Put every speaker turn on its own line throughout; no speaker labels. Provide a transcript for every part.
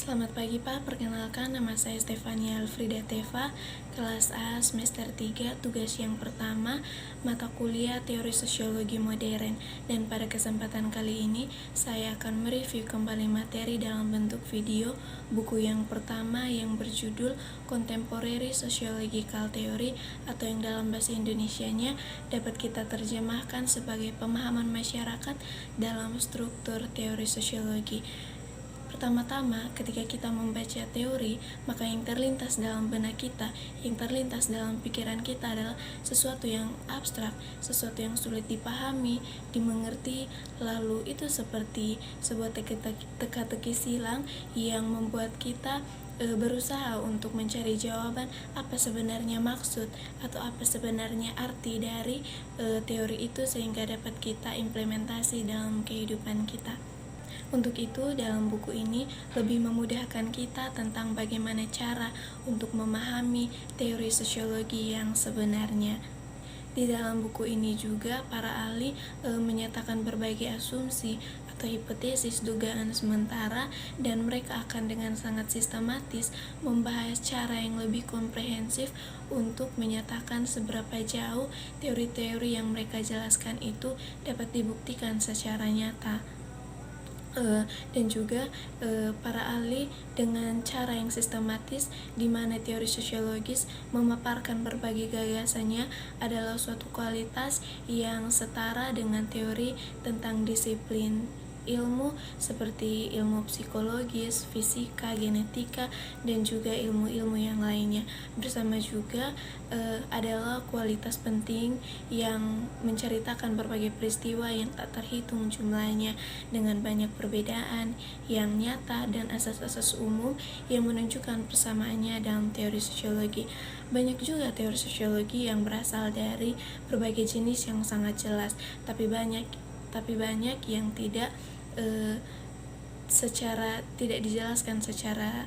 Selamat pagi Pak, perkenalkan nama saya Stefania Elfrida Teva, kelas A semester 3, tugas yang pertama, mata kuliah Teori Sosiologi Modern. Dan pada kesempatan kali ini, saya akan mereview kembali materi dalam bentuk video buku yang pertama yang berjudul Contemporary Sociological Theory, atau yang dalam bahasa Indonesianya dapat kita terjemahkan sebagai pemahaman masyarakat dalam struktur teori sosiologi. Pertama-tama, ketika kita membaca teori, maka yang terlintas dalam benak kita, yang terlintas dalam pikiran kita adalah sesuatu yang abstrak, sesuatu yang sulit dipahami, dimengerti, lalu itu seperti sebuah teka-teki silang yang membuat kita berusaha untuk mencari jawaban apa sebenarnya maksud atau apa sebenarnya arti dari teori itu sehingga dapat kita implementasi dalam kehidupan kita. Untuk itu, dalam buku ini lebih memudahkan kita tentang bagaimana cara untuk memahami teori sosiologi yang sebenarnya. Di dalam buku ini juga para ahli menyatakan berbagai asumsi atau hipotesis dugaan sementara, dan mereka akan dengan sangat sistematis membahas cara yang lebih komprehensif untuk menyatakan seberapa jauh teori-teori yang mereka jelaskan itu dapat dibuktikan secara nyata. Dan juga para ahli dengan cara yang sistematis di mana teori sosiologis memaparkan berbagai gagasannya adalah suatu kualitas yang setara dengan teori tentang disiplin ilmu seperti ilmu psikologis, fisika, genetika, dan juga ilmu-ilmu yang lainnya. Bersama juga adalah kualitas penting yang menceritakan berbagai peristiwa yang tak terhitung jumlahnya dengan banyak perbedaan yang nyata dan asas-asas umum yang menunjukkan persamaannya dalam teori sosiologi. Banyak juga teori sosiologi yang berasal dari berbagai jenis yang sangat jelas, tapi banyak yang tidak tidak dijelaskan secara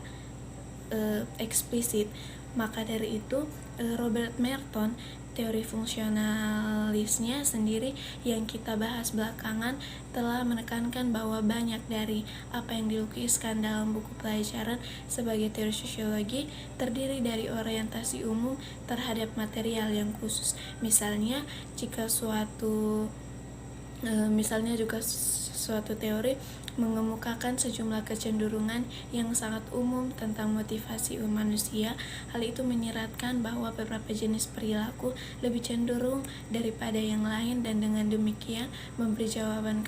eksplisit. Maka dari itu Robert Merton, teori fungsionalisnya sendiri yang kita bahas belakangan, telah menekankan bahwa banyak dari apa yang dilukiskan dalam buku pelajaran sebagai teori sosiologi terdiri dari orientasi umum terhadap material yang khusus. Misalnya suatu teori mengemukakan sejumlah kecenderungan yang sangat umum tentang motivasi manusia. Hal itu menyiratkan bahwa beberapa jenis perilaku lebih cenderung daripada yang lain, dan dengan demikian memberi jawaban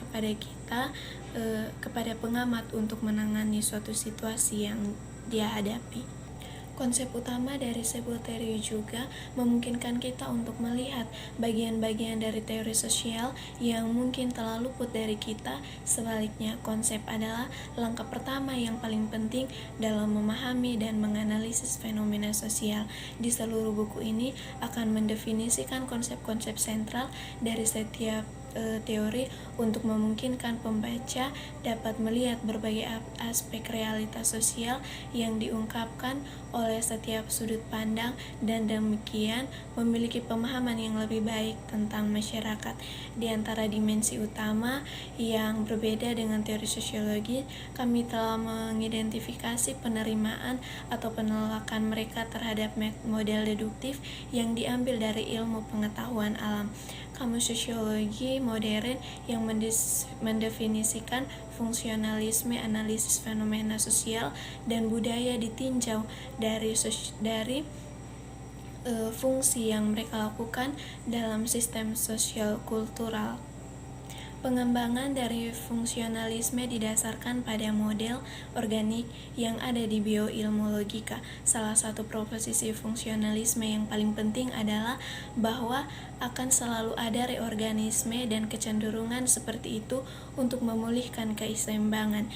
kepada pengamat untuk menangani suatu situasi yang dia hadapi. Konsep utama dari sebuah teori juga memungkinkan kita untuk melihat bagian-bagian dari teori sosial yang mungkin telah luput dari kita. Sebaliknya, konsep adalah langkah pertama yang paling penting dalam memahami dan menganalisis fenomena sosial. Di seluruh buku ini akan mendefinisikan konsep-konsep sentral dari setiap teori untuk memungkinkan pembaca dapat melihat berbagai aspek realitas sosial yang diungkapkan oleh setiap sudut pandang, dan demikian memiliki pemahaman yang lebih baik tentang masyarakat. Di antara dimensi utama yang berbeda dengan teori sosiologi, kami telah mengidentifikasi penerimaan atau penolakan mereka terhadap model deduktif yang diambil dari ilmu pengetahuan alam. Kamus Sosiologi Modern yang mendefinisikan fungsionalisme, analisis fenomena sosial dan budaya ditinjau dari fungsi yang mereka lakukan dalam sistem sosial kultural. Pengembangan dari fungsionalisme didasarkan pada model organik yang ada di bioilmu logika. Salah satu proposisi fungsionalisme yang paling penting adalah bahwa akan selalu ada reorganisme dan kecenderungan seperti itu untuk memulihkan keseimbangan.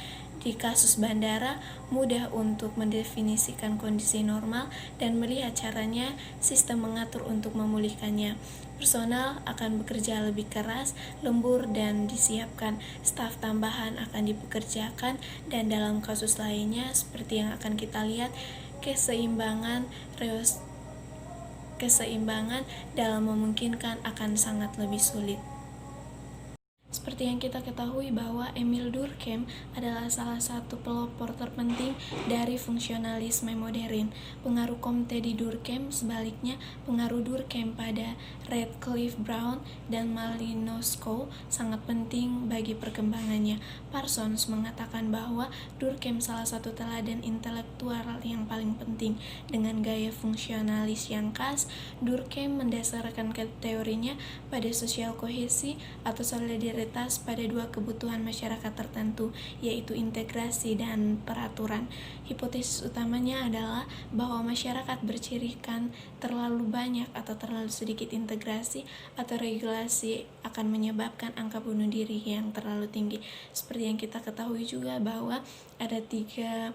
Di kasus bandara, mudah untuk mendefinisikan kondisi normal dan melihat caranya sistem mengatur untuk memulihkannya. Personal akan bekerja lebih keras, lembur, dan disiapkan. Staf tambahan akan dipekerjakan, dan dalam kasus lainnya seperti yang akan kita lihat, keseimbangan dalam memungkinkan akan sangat lebih sulit. Seperti yang kita ketahui bahwa Emil Durkheim adalah salah satu pelopor terpenting dari fungsionalisme modern. Pengaruh Comte di Durkheim, sebaliknya, pengaruh Durkheim pada Radcliffe Brown dan Malinowski sangat penting bagi perkembangannya. Parsons mengatakan bahwa Durkheim salah satu teladan intelektual yang paling penting. Dengan gaya fungsionalis yang khas, Durkheim mendasarkan teorinya pada sosial kohesi atau solidaritas pada dua kebutuhan masyarakat tertentu, yaitu integrasi dan peraturan. Hipotesis utamanya adalah bahwa masyarakat bercirikan terlalu banyak atau terlalu sedikit integrasi atau regulasi akan menyebabkan angka bunuh diri yang terlalu tinggi. Seperti yang kita ketahui juga bahwa ada tiga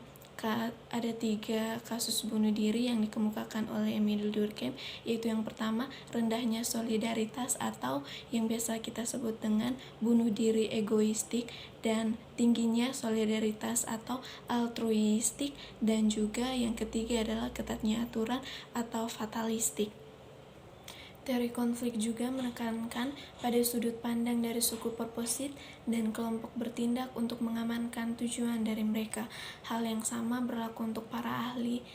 kasus bunuh diri yang dikemukakan oleh Emil Durkheim, yaitu yang pertama, rendahnya solidaritas atau yang biasa kita sebut dengan bunuh diri egoistik, dan tingginya solidaritas atau altruistik, dan juga yang ketiga adalah ketatnya aturan atau fatalistik. Teori konflik juga menekankan pada sudut pandang dari suku proposit dan kelompok bertindak untuk mengamankan tujuan dari mereka. Hal yang sama berlaku untuk para ahli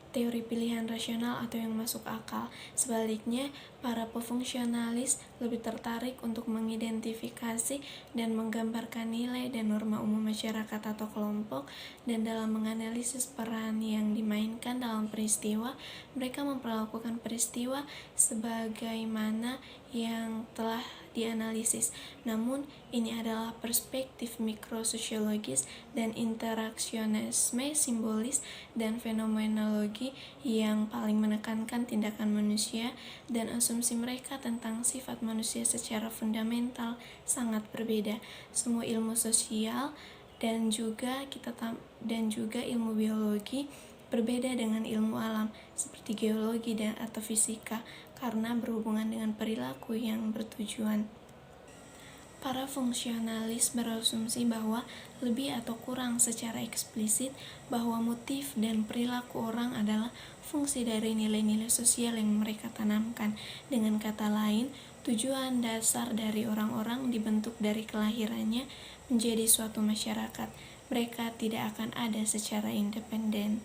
teori pilihan rasional atau yang masuk akal. Sebaliknya, para pefungsionalis lebih tertarik untuk mengidentifikasi dan menggambarkan nilai dan norma umum masyarakat atau kelompok, dan dalam menganalisis peran yang dimainkan dalam peristiwa, mereka memperlakukan peristiwa sebagaimana yang telah dianalisis. Namun, ini adalah perspektif mikrososiologis dan interaksionisme simbolis dan fenomenologi yang paling menekankan tindakan manusia, dan asumsi mereka tentang sifat manusia secara fundamental sangat berbeda. Semua ilmu sosial dan juga ilmu biologi berbeda dengan ilmu alam seperti geologi dan atau fisika karena berhubungan dengan perilaku yang bertujuan. Para fungsionalis berasumsi bahwa lebih atau kurang secara eksplisit bahwa motif dan perilaku orang adalah fungsi dari nilai-nilai sosial yang mereka tanamkan. Dengan kata lain, tujuan dasar dari orang-orang dibentuk dari kelahirannya menjadi suatu masyarakat. Mereka tidak akan ada secara independen.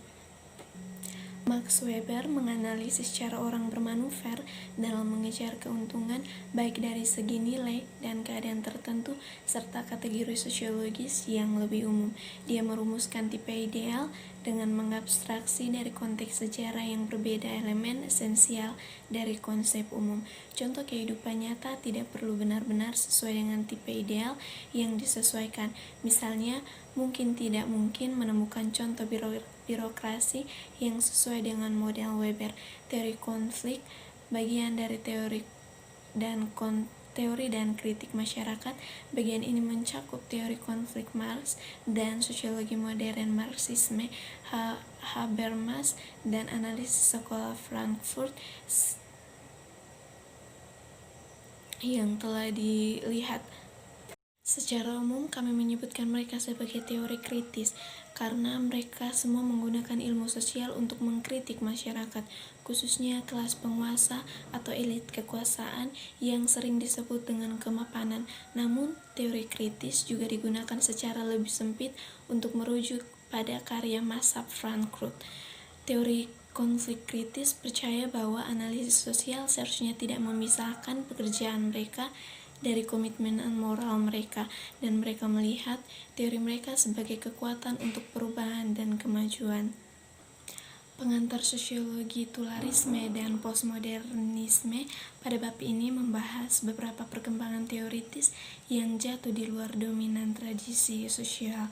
Max Weber menganalisis cara orang bermanuver dalam mengejar keuntungan baik dari segi nilai dan keadaan tertentu serta kategori sosiologis yang lebih umum. Dia merumuskan tipe ideal dengan mengabstraksi dari konteks sejarah yang berbeda elemen esensial dari konsep umum. Contoh kehidupan nyata tidak perlu benar-benar sesuai dengan tipe ideal yang disesuaikan. Misalnya, tidak mungkin menemukan contoh birokrasi yang sesuai dengan model Weber. Teori konflik bagian dari teori dan kritik masyarakat. Bagian ini mencakup teori konflik Marx dan sosiologi modern Marxisme, Habermas, dan analisis sekolah Frankfurt yang telah dilihat. Secara umum, kami menyebutkan mereka sebagai teori kritis karena mereka semua menggunakan ilmu sosial untuk mengkritik masyarakat, khususnya kelas penguasa atau elit kekuasaan yang sering disebut dengan kemapanan. Namun, teori kritis juga digunakan secara lebih sempit untuk merujuk pada karya Mazhab Frankfurt. Teori konflik kritis percaya bahwa analisis sosial seharusnya tidak memisahkan pekerjaan mereka dari komitmen moral mereka, dan mereka melihat teori mereka sebagai kekuatan untuk perubahan dan kemajuan. Pengantar sosiologi tularisme dan postmodernisme pada bab ini membahas beberapa perkembangan teoritis yang jatuh di luar dominan tradisi sosial.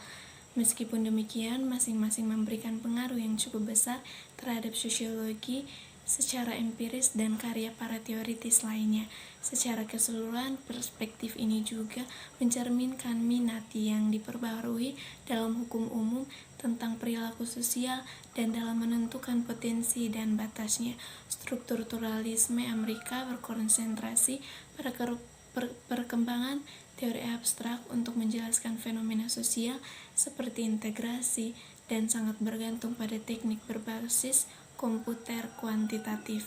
Meskipun demikian, masing-masing memberikan pengaruh yang cukup besar terhadap sosiologi secara empiris dan karya para teoritis lainnya. Secara keseluruhan, perspektif ini juga mencerminkan minat yang diperbarui dalam hukum umum tentang perilaku sosial dan dalam menentukan potensi dan batasnya. Strukturalisme Amerika berkonsentrasi pada perkembangan teori abstrak untuk menjelaskan fenomena sosial seperti integrasi dan sangat bergantung pada teknik berbasis komputer kuantitatif.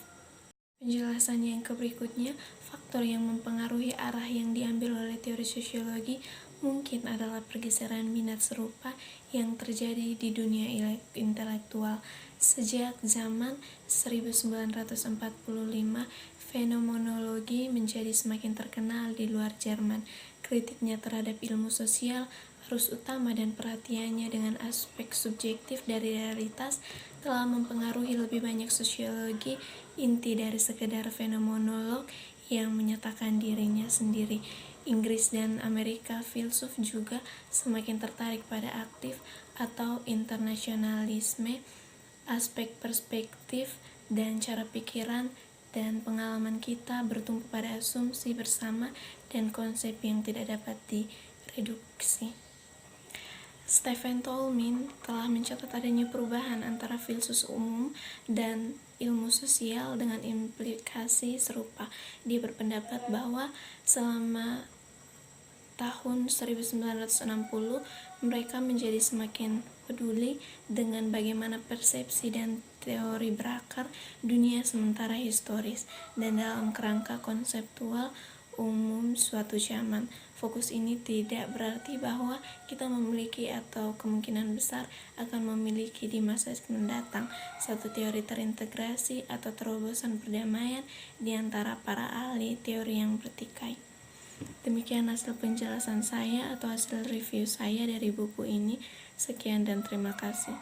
Penjelasan yang berikutnya, faktor faktor yang mempengaruhi arah yang diambil oleh teori sosiologi mungkin adalah pergeseran minat serupa yang terjadi di dunia intelektual. Sejak zaman 1945, fenomenologi menjadi semakin terkenal di luar Jerman. Kritiknya terhadap ilmu sosial, arus utama dan perhatiannya dengan aspek subjektif dari realitas telah mempengaruhi lebih banyak sosiologi inti dari sekedar fenomenolog yang menyatakan dirinya sendiri. Inggris dan Amerika filsuf juga semakin tertarik pada aktif atau internasionalisme, aspek perspektif dan cara pikiran dan pengalaman kita bertumpu pada asumsi bersama dan konsep yang tidak dapat direduksi. Stephen Tolmin telah mencatat adanya perubahan antara filsuf umum dan ilmu sosial dengan implikasi serupa. Dia berpendapat bahwa selama tahun 1960 mereka menjadi semakin peduli dengan bagaimana persepsi dan teori berakar dunia sementara historis dan dalam kerangka konseptual umum suatu zaman. Fokus ini tidak berarti bahwa kita memiliki atau kemungkinan besar akan memiliki di masa mendatang satu teori terintegrasi atau terobosan perdamaian di antara para ahli teori yang bertikai. Demikian hasil penjelasan saya atau hasil review saya dari buku ini. Sekian dan terima kasih.